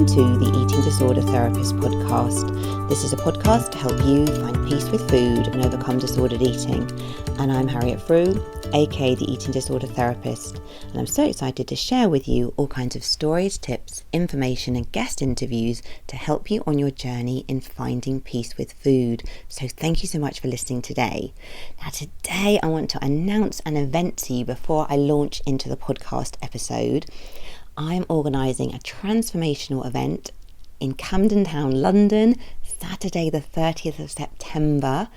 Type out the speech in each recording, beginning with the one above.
Welcome to the Eating Disorder Therapist podcast. This is a podcast to help you find peace with food and overcome disordered eating. And I'm Harriet Frew, aka the Eating Disorder Therapist. And I'm so excited to share with you all kinds of stories, tips, information and guest interviews to help you on your journey in finding peace with food. So thank you so much for listening today. Now today I want to announce an event to you before I launch into the podcast episode. I'm organising a transformational event in Camden Town, London, Saturday the 30th of September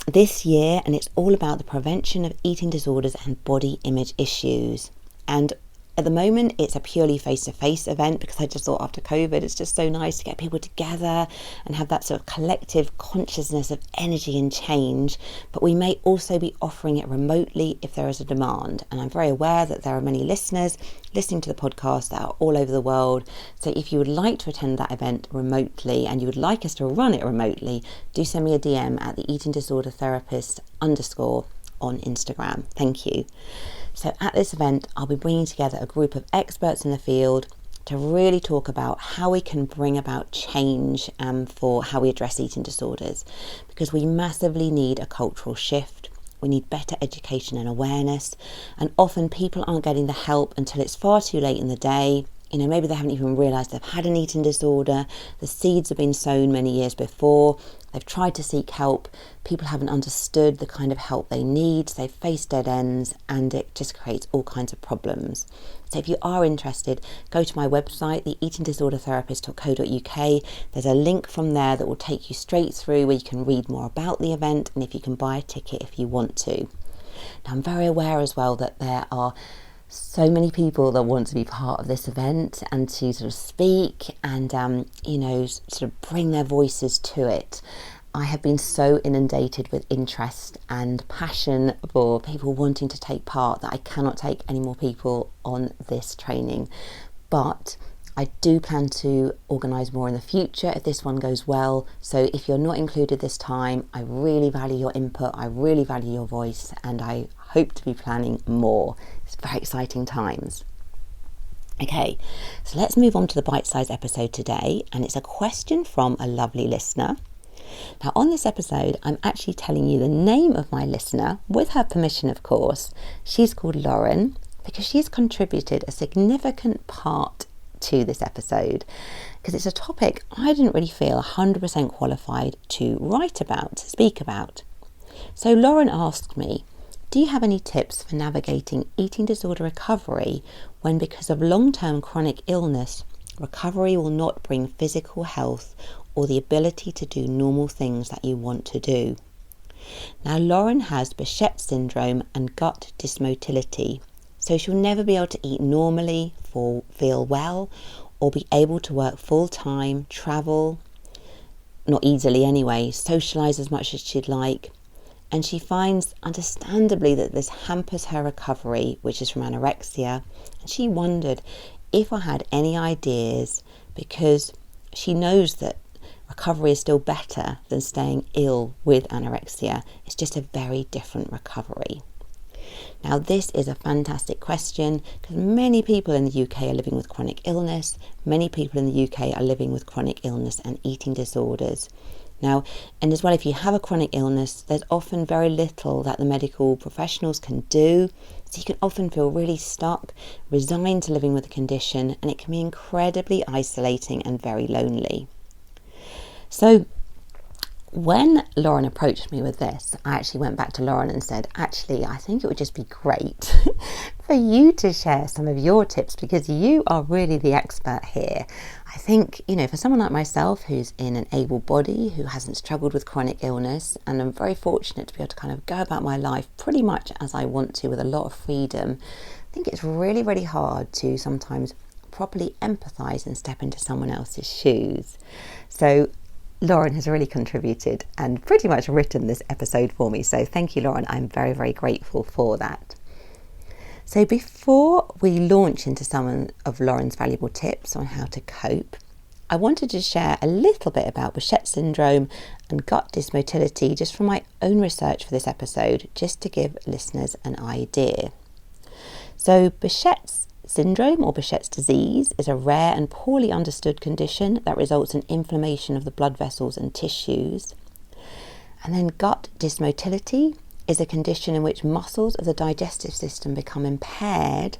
this year, and it's all about the prevention of eating disorders and body image issues. And at the moment, it's a purely face-to-face event because I just thought after COVID, it's just so nice to get people together and have that sort of collective consciousness of energy and change. But we may also be offering it remotely if there is a demand. And I'm very aware that there are many listeners listening to the podcast that are all over the world. So if you would like to attend that event remotely and you would like us to run it remotely, do send me a DM at the Eating Disorder Therapist _ on Instagram. Thank you. So at this event, I'll be bringing together a group of experts in the field to really talk about how we can bring about change for how we address eating disorders, because we massively need a cultural shift. We need better education and awareness, and often people aren't getting the help until it's far too late in the day. You know, maybe they haven't even realised they've had an eating disorder. The seeds have been sown many years before. They've tried to seek help. People haven't understood the kind of help they need. They've faced dead ends, and it just creates all kinds of problems. So if you are interested, go to my website, theeatingdisordertherapist.co.uk. There's a link from there that will take you straight through where you can read more about the event and if you can buy a ticket if you want to. Now, I'm very aware as well that there are so many people that want to be part of this event and to sort of speak and, sort of bring their voices to it. I have been so inundated with interest and passion for people wanting to take part that I cannot take any more people on this training. But I do plan to organise more in the future if this one goes well. So if you're not included this time, I really value your input, I really value your voice, and I hope to be planning more. It's very exciting times. Okay, so let's move on to the bite-sized episode today, and it's a question from a lovely listener. Now on this episode, I'm actually telling you the name of my listener, with her permission of course. She's called Lauren because she's contributed a significant part to this episode because it's a topic I didn't really feel 100% qualified to write about, to speak about. So Lauren asked me, do you have any tips for navigating eating disorder recovery when, because of long-term chronic illness, recovery will not bring physical health or the ability to do normal things that you want to do? Now, Lauren has Behçet syndrome and gut dysmotility, so she'll never be able to eat normally, feel well, or be able to work full-time, travel, not easily anyway, socialise as much as she'd like. And she finds, understandably, that this hampers her recovery, which is from anorexia. And she wondered if I had any ideas, because she knows that recovery is still better than staying ill with anorexia. It's just a very different recovery. Now, this is a fantastic question because many people in the UK are living with chronic illness. Many people in the UK are living with chronic illness and eating disorders. Now, and as well, if you have a chronic illness, there's often very little that the medical professionals can do. So you can often feel really stuck, resigned to living with the condition, and it can be incredibly isolating and very lonely. So when Lauren approached me with this, I actually went back to Lauren and said, actually, I think it would just be great for you to share some of your tips because you are really the expert here. I think, for someone like myself who's in an able body, who hasn't struggled with chronic illness, and I'm very fortunate to be able to kind of go about my life pretty much as I want to with a lot of freedom, I think it's really, really hard to sometimes properly empathise and step into someone else's shoes. So Lauren has really contributed and pretty much written this episode for me. So thank you, Lauren. I'm very, very grateful for that. So before we launch into some of Lauren's valuable tips on how to cope, I wanted to share a little bit about Behçet syndrome and gut dysmotility just from my own research for this episode, just to give listeners an idea. So Behçet's syndrome, or Behçet's disease, is a rare and poorly understood condition that results in inflammation of the blood vessels and tissues. And then gut dysmotility is a condition in which muscles of the digestive system become impaired,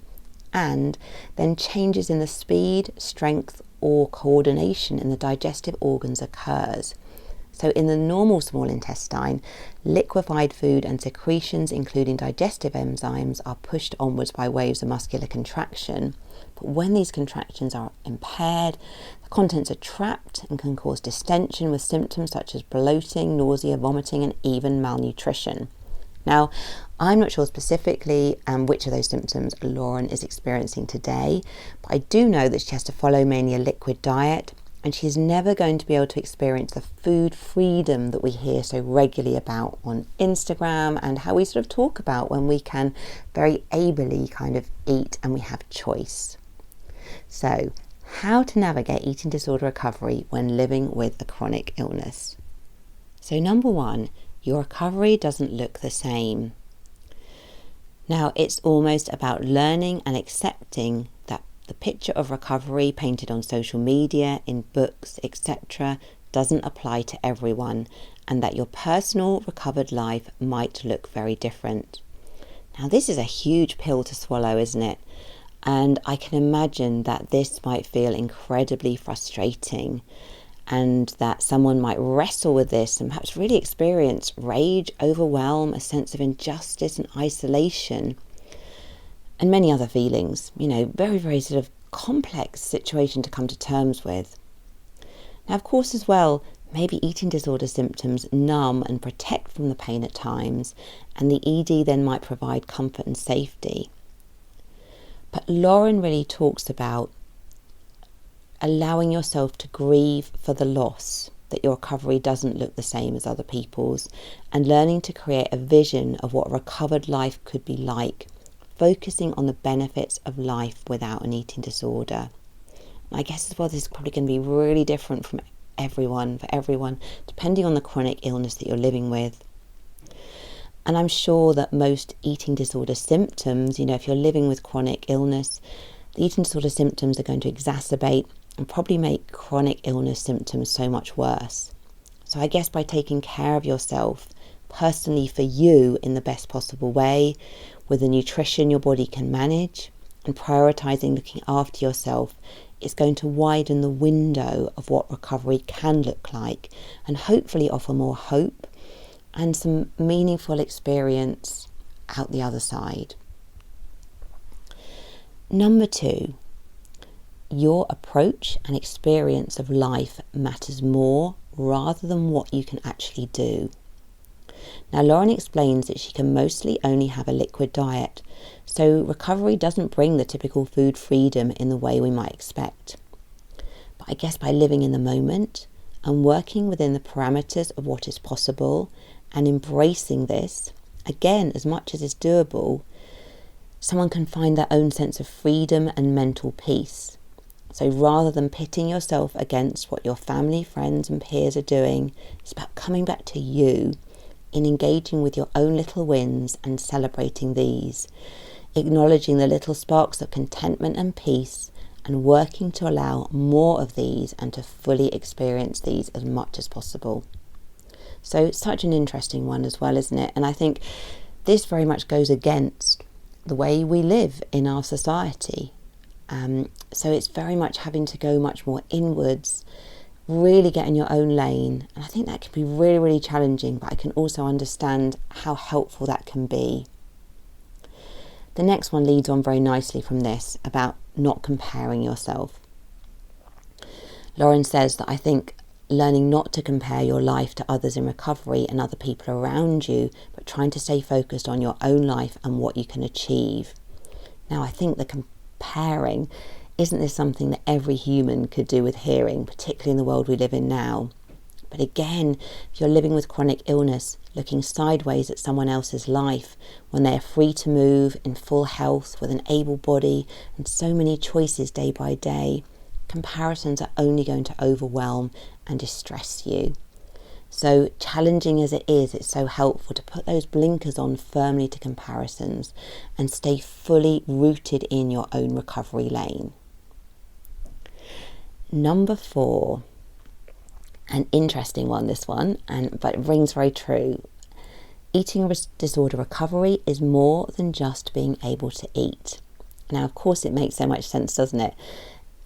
and then changes in the speed, strength, or coordination in the digestive organs occurs. So in the normal small intestine, liquefied food and secretions, including digestive enzymes, are pushed onwards by waves of muscular contraction. But when these contractions are impaired, the contents are trapped and can cause distension with symptoms such as bloating, nausea, vomiting, and even malnutrition. Now, I'm not sure specifically which of those symptoms Lauren is experiencing today, but I do know that she has to follow mainly a liquid diet, and she's never going to be able to experience the food freedom that we hear so regularly about on Instagram, and how we sort of talk about when we can very ably kind of eat and we have choice. So, how to navigate eating disorder recovery when living with a chronic illness. So number one, your recovery doesn't look the same. Now, it's almost about learning and accepting that the picture of recovery painted on social media, in books, etc., doesn't apply to everyone, and that your personal recovered life might look very different. Now, this is a huge pill to swallow, isn't it? And I can imagine that this might feel incredibly frustrating, and that someone might wrestle with this and perhaps really experience rage, overwhelm, a sense of injustice and isolation, and many other feelings. Very, very sort of complex situation to come to terms with. Now, of course, as well, maybe eating disorder symptoms numb and protect from the pain at times, and the ED then might provide comfort and safety. But Lauren really talks about allowing yourself to grieve for the loss, that your recovery doesn't look the same as other people's, and learning to create a vision of what a recovered life could be like, focusing on the benefits of life without an eating disorder. I guess as well, this is probably going to be really different for everyone, depending on the chronic illness that you're living with. And I'm sure that most eating disorder symptoms, if you're living with chronic illness, the eating disorder symptoms are going to exacerbate and probably make chronic illness symptoms so much worse. So I guess by taking care of yourself personally for you in the best possible way, with the nutrition your body can manage, and prioritising looking after yourself, it's going to widen the window of what recovery can look like, and hopefully offer more hope and some meaningful experience out the other side. Number two, your approach and experience of life matters more rather than what you can actually do. Now, Lauren explains that she can mostly only have a liquid diet, so recovery doesn't bring the typical food freedom in the way we might expect. But I guess by living in the moment and working within the parameters of what is possible and embracing this, again, as much as is doable, someone can find their own sense of freedom and mental peace. So rather than pitting yourself against what your family, friends and peers are doing, it's about coming back to you, in engaging with your own little wins and celebrating these, acknowledging the little sparks of contentment and peace, and working to allow more of these and to fully experience these as much as possible. So it's such an interesting one as well, isn't it? And I think this very much goes against the way we live in our society. So it's very much having to go much more inwards, really get in your own lane. And I think that can be really, really challenging, but I can also understand how helpful that can be. The next one leads on very nicely from this, about not comparing yourself. Lauren says that I think learning not to compare your life to others in recovery and other people around you, but trying to stay focused on your own life and what you can achieve. Now, I think the comparing, isn't this something that every human could do with hearing, particularly in the world we live in now? But again, if you're living with chronic illness, looking sideways at someone else's life when they are free to move, in full health, with an able body and so many choices day by day, comparisons are only going to overwhelm and distress you. So challenging as it is, it's so helpful to put those blinkers on firmly to comparisons and stay fully rooted in your own recovery lane. Number 4, an interesting one, this one, but it rings very true. Eating disorder recovery is more than just being able to eat. Now, of course, it makes so much sense, doesn't it?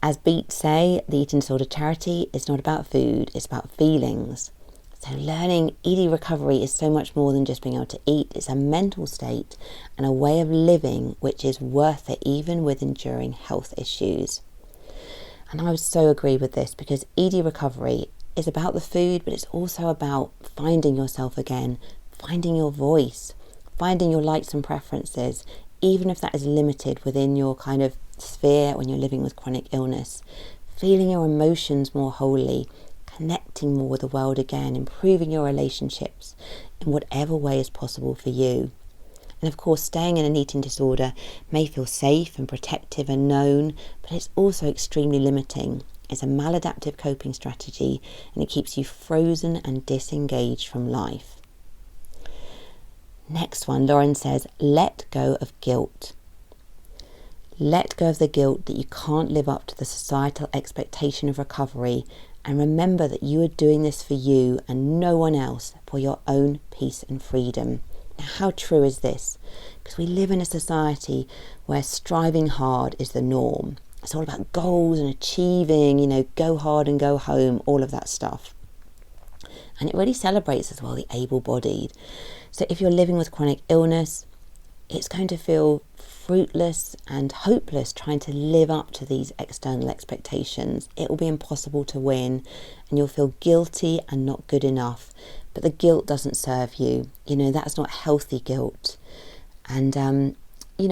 As Beat say, the Eating Disorder Charity is not about food, it's about feelings. So learning ED recovery is so much more than just being able to eat. It's a mental state and a way of living which is worth it even with enduring health issues. And I would so agree with this, because ED recovery is about the food, but it's also about finding yourself again, finding your voice, finding your likes and preferences, even if that is limited within your kind of sphere when you're living with chronic illness, feeling your emotions more wholly, connecting more with the world again, improving your relationships in whatever way is possible for you. And of course, staying in an eating disorder may feel safe and protective and known, but it's also extremely limiting. It's a maladaptive coping strategy, and it keeps you frozen and disengaged from life. Next one, Lauren says, let go of guilt. Let go of the guilt that you can't live up to the societal expectation of recovery, and remember that you are doing this for you and no one else, for your own peace and freedom. Now, how true is this? Because we live in a society where striving hard is the norm. It's all about goals and achieving, go hard and go home, all of that stuff. And it really celebrates as well the able-bodied. So if you're living with chronic illness, it's going to feel fruitless and hopeless trying to live up to these external expectations. It will be impossible to win, and you'll feel guilty and not good enough. But the guilt doesn't serve you. That's not healthy guilt. And,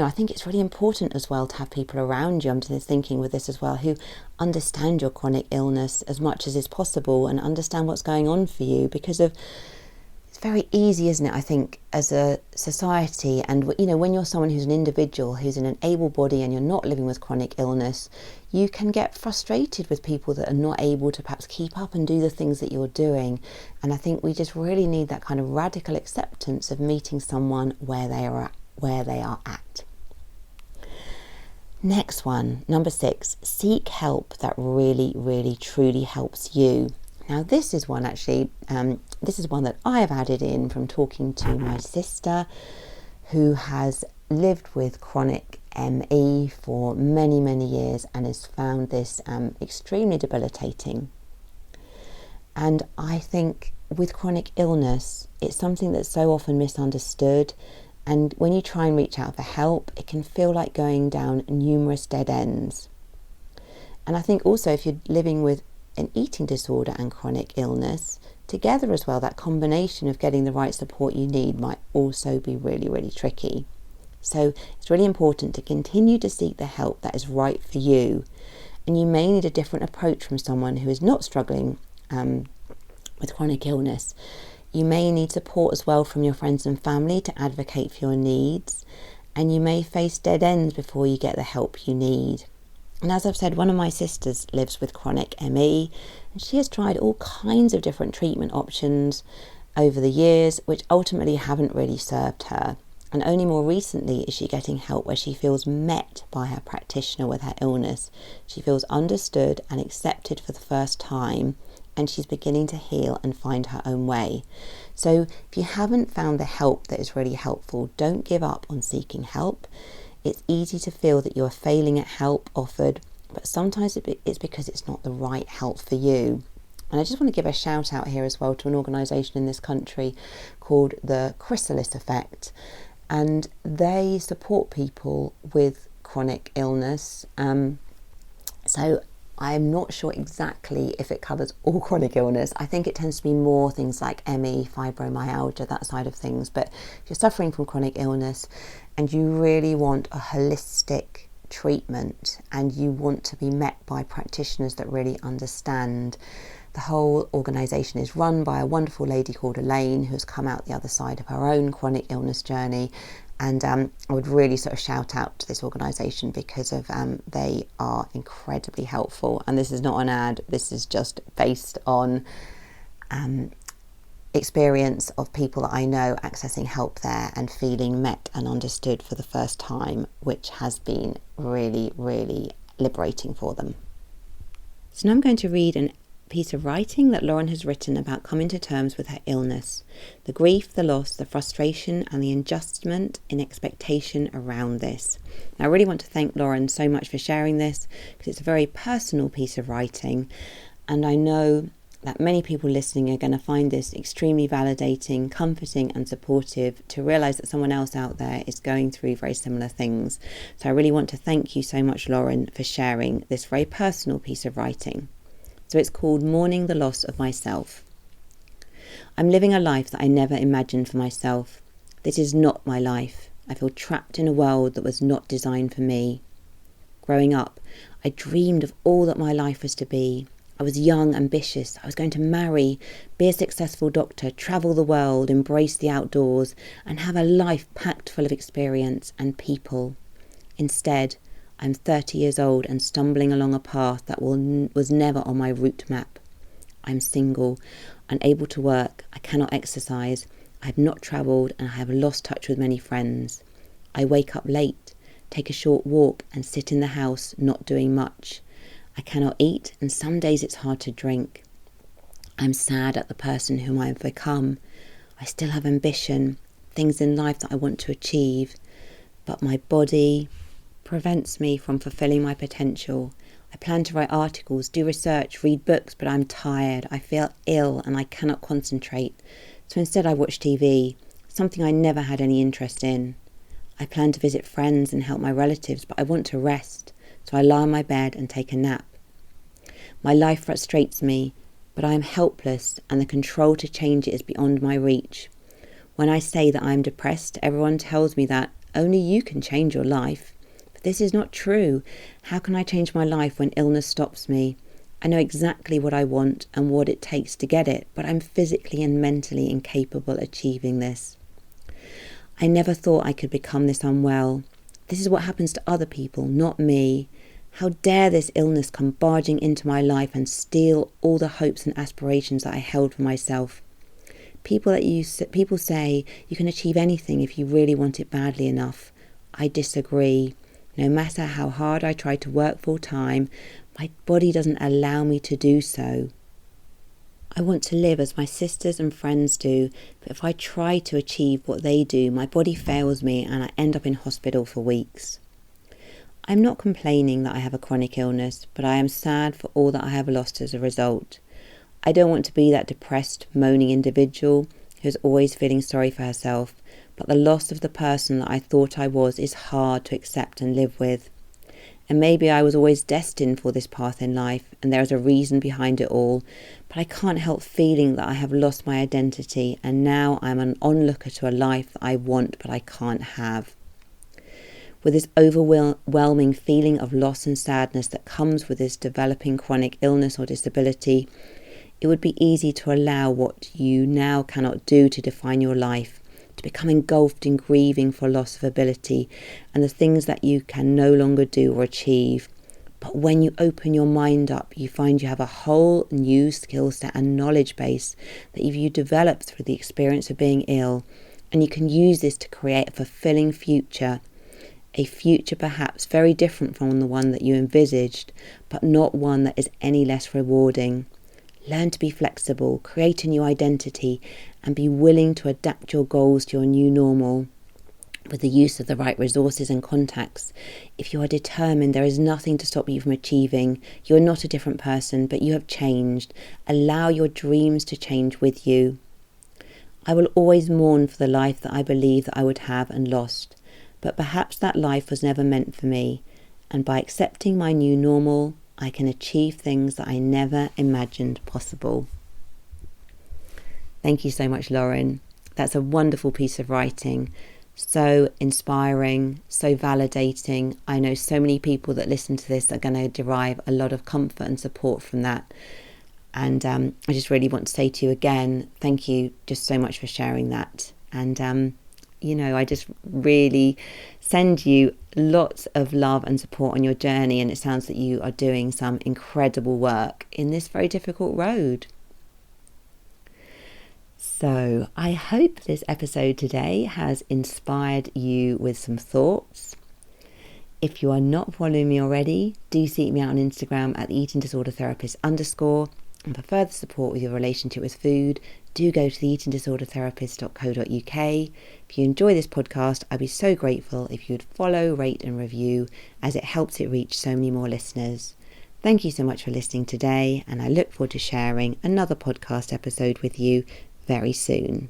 I think it's really important as well to have people around you, I'm just thinking with this as well, who understand your chronic illness as much as is possible and understand what's going on for you, because it's very easy, isn't it, I think, as a society, and when you're someone who's an individual, who's in an able body and you're not living with chronic illness, you can get frustrated with people that are not able to perhaps keep up and do the things that you're doing. And I think we just really need that kind of radical acceptance of meeting someone where they are at. Next one, number 6, seek help that really, really, truly helps you. Now, this is one actually, this is one that I have added in from talking to my sister, who has lived with chronic ME for many, many years and has found this extremely debilitating. And I think with chronic illness, it's something that's so often misunderstood. And when you try and reach out for help, it can feel like going down numerous dead ends. And I think also if you're living with an eating disorder and chronic illness, together as well, that combination of getting the right support you need might also be really, really tricky. So it's really important to continue to seek the help that is right for you. And you may need a different approach from someone who is not struggling with chronic illness. You may need support as well from your friends and family to advocate for your needs, and you may face dead ends before you get the help you need. And as I've said, one of my sisters lives with chronic ME, and she has tried all kinds of different treatment options over the years, which ultimately haven't really served her. And only more recently is she getting help where she feels met by her practitioner with her illness. She feels understood and accepted for the first time, and she's beginning to heal and find her own way. So if you haven't found the help that is really helpful, don't give up on seeking help. It's easy to feel that you're failing at help offered, but sometimes it's because it's not the right help for you. And I just want to give a shout out here as well to an organisation in this country called the Chrysalis Effect, and they support people with chronic illness. So I'm not sure exactly if it covers all chronic illness. I think it tends to be more things like ME, fibromyalgia, that side of things. But if you're suffering from chronic illness and you really want a holistic treatment and you want to be met by practitioners that really understand, the whole organisation is run by a wonderful lady called Elaine, who's come out the other side of her own chronic illness journey. And I would really sort of shout out to this organisation because of they are incredibly helpful. And this is not an ad, this is just based on experience of people that I know accessing help there and feeling met and understood for the first time, which has been really, really liberating for them. So now I'm going to read a piece of writing that Lauren has written about coming to terms with her illness, the grief, the loss, the frustration and the adjustment in expectation around this. Now, I really want to thank Lauren so much for sharing this, because it's a very personal piece of writing, and I know that many people listening are going to find this extremely validating, comforting and supportive to realise that someone else out there is going through very similar things. So I really want to thank you so much, Lauren, for sharing this very personal piece of writing. So it's called Mourning the Loss of Myself. I'm living a life that I never imagined for myself. This is not my life. I feel trapped in a world that was not designed for me. Growing up, I dreamed of all that my life was to be. I was young, ambitious. I was going to marry, be a successful doctor, travel the world, embrace the outdoors, and have a life packed full of experience and people. Instead, I'm 30 years old and stumbling along a path that was never on my route map. I'm single, unable to work, I cannot exercise, I have not travelled, and I have lost touch with many friends. I wake up late, take a short walk, and sit in the house, not doing much. I cannot eat, and some days it's hard to drink. I'm sad at the person whom I have become. I still have ambition, things in life that I want to achieve, but my body prevents me from fulfilling my potential. I plan to write articles, do research, read books, but I'm tired. I feel ill and I cannot concentrate. So instead I watch TV, something I never had any interest in. I plan to visit friends and help my relatives, but I want to rest. So I lie on my bed and take a nap. My life frustrates me, but I am helpless and the control to change it is beyond my reach. When I say that I am depressed, everyone tells me that only you can change your life. But this is not true. How can I change my life when illness stops me? I know exactly what I want and what it takes to get it, but I'm physically and mentally incapable of achieving this. I never thought I could become this unwell. This is what happens to other people, not me. How dare this illness come barging into my life and steal all the hopes and aspirations that I held for myself. People say you can achieve anything if you really want it badly enough. I disagree. No matter how hard I try to work full time, my body doesn't allow me to do so. I want to live as my sisters and friends do, but if I try to achieve what they do, my body fails me and I end up in hospital for weeks. I'm not complaining that I have a chronic illness, but I am sad for all that I have lost as a result. I don't want to be that depressed, moaning individual who's always feeling sorry for herself, but the loss of the person that I thought I was is hard to accept and live with. And maybe I was always destined for this path in life, and there is a reason behind it all, but I can't help feeling that I have lost my identity, and now I'm an onlooker to a life that I want but I can't have. With this overwhelming feeling of loss and sadness that comes with this developing chronic illness or disability, it would be easy to allow what you now cannot do to define your life, to become engulfed in grieving for loss of ability and the things that you can no longer do or achieve. But when you open your mind up, you find you have a whole new skill set and knowledge base that you developed through the experience of being ill, and you can use this to create a fulfilling future. A future perhaps very different from the one that you envisaged, but not one that is any less rewarding. Learn to be flexible, create a new identity, and be willing to adapt your goals to your new normal. With the use of the right resources and contacts, if you are determined, there is nothing to stop you from achieving. You are not a different person, but you have changed. Allow your dreams to change with you. I will always mourn for the life that I believe that I would have and lost. But perhaps that life was never meant for me, and by accepting my new normal, I can achieve things that I never imagined possible. Thank you so much, Lauren. That's a wonderful piece of writing. So inspiring, so validating. I know so many people that listen to this are going to derive a lot of comfort and support from that. And I just really want to say to you again, thank you just so much for sharing that. And I just really send you lots of love and support on your journey, and it sounds that you are doing some incredible work in this very difficult road. So I hope this episode today has inspired you with some thoughts. If you are not following me already, do seek me out on Instagram at @eatingdisordertherapist_. And for further support with your relationship with food, do go to theeatingdisordertherapist.co.uk. If you enjoy this podcast, I'd be so grateful if you would follow, rate and review, as it helps it reach so many more listeners. Thank you so much for listening today, and I look forward to sharing another podcast episode with you very soon.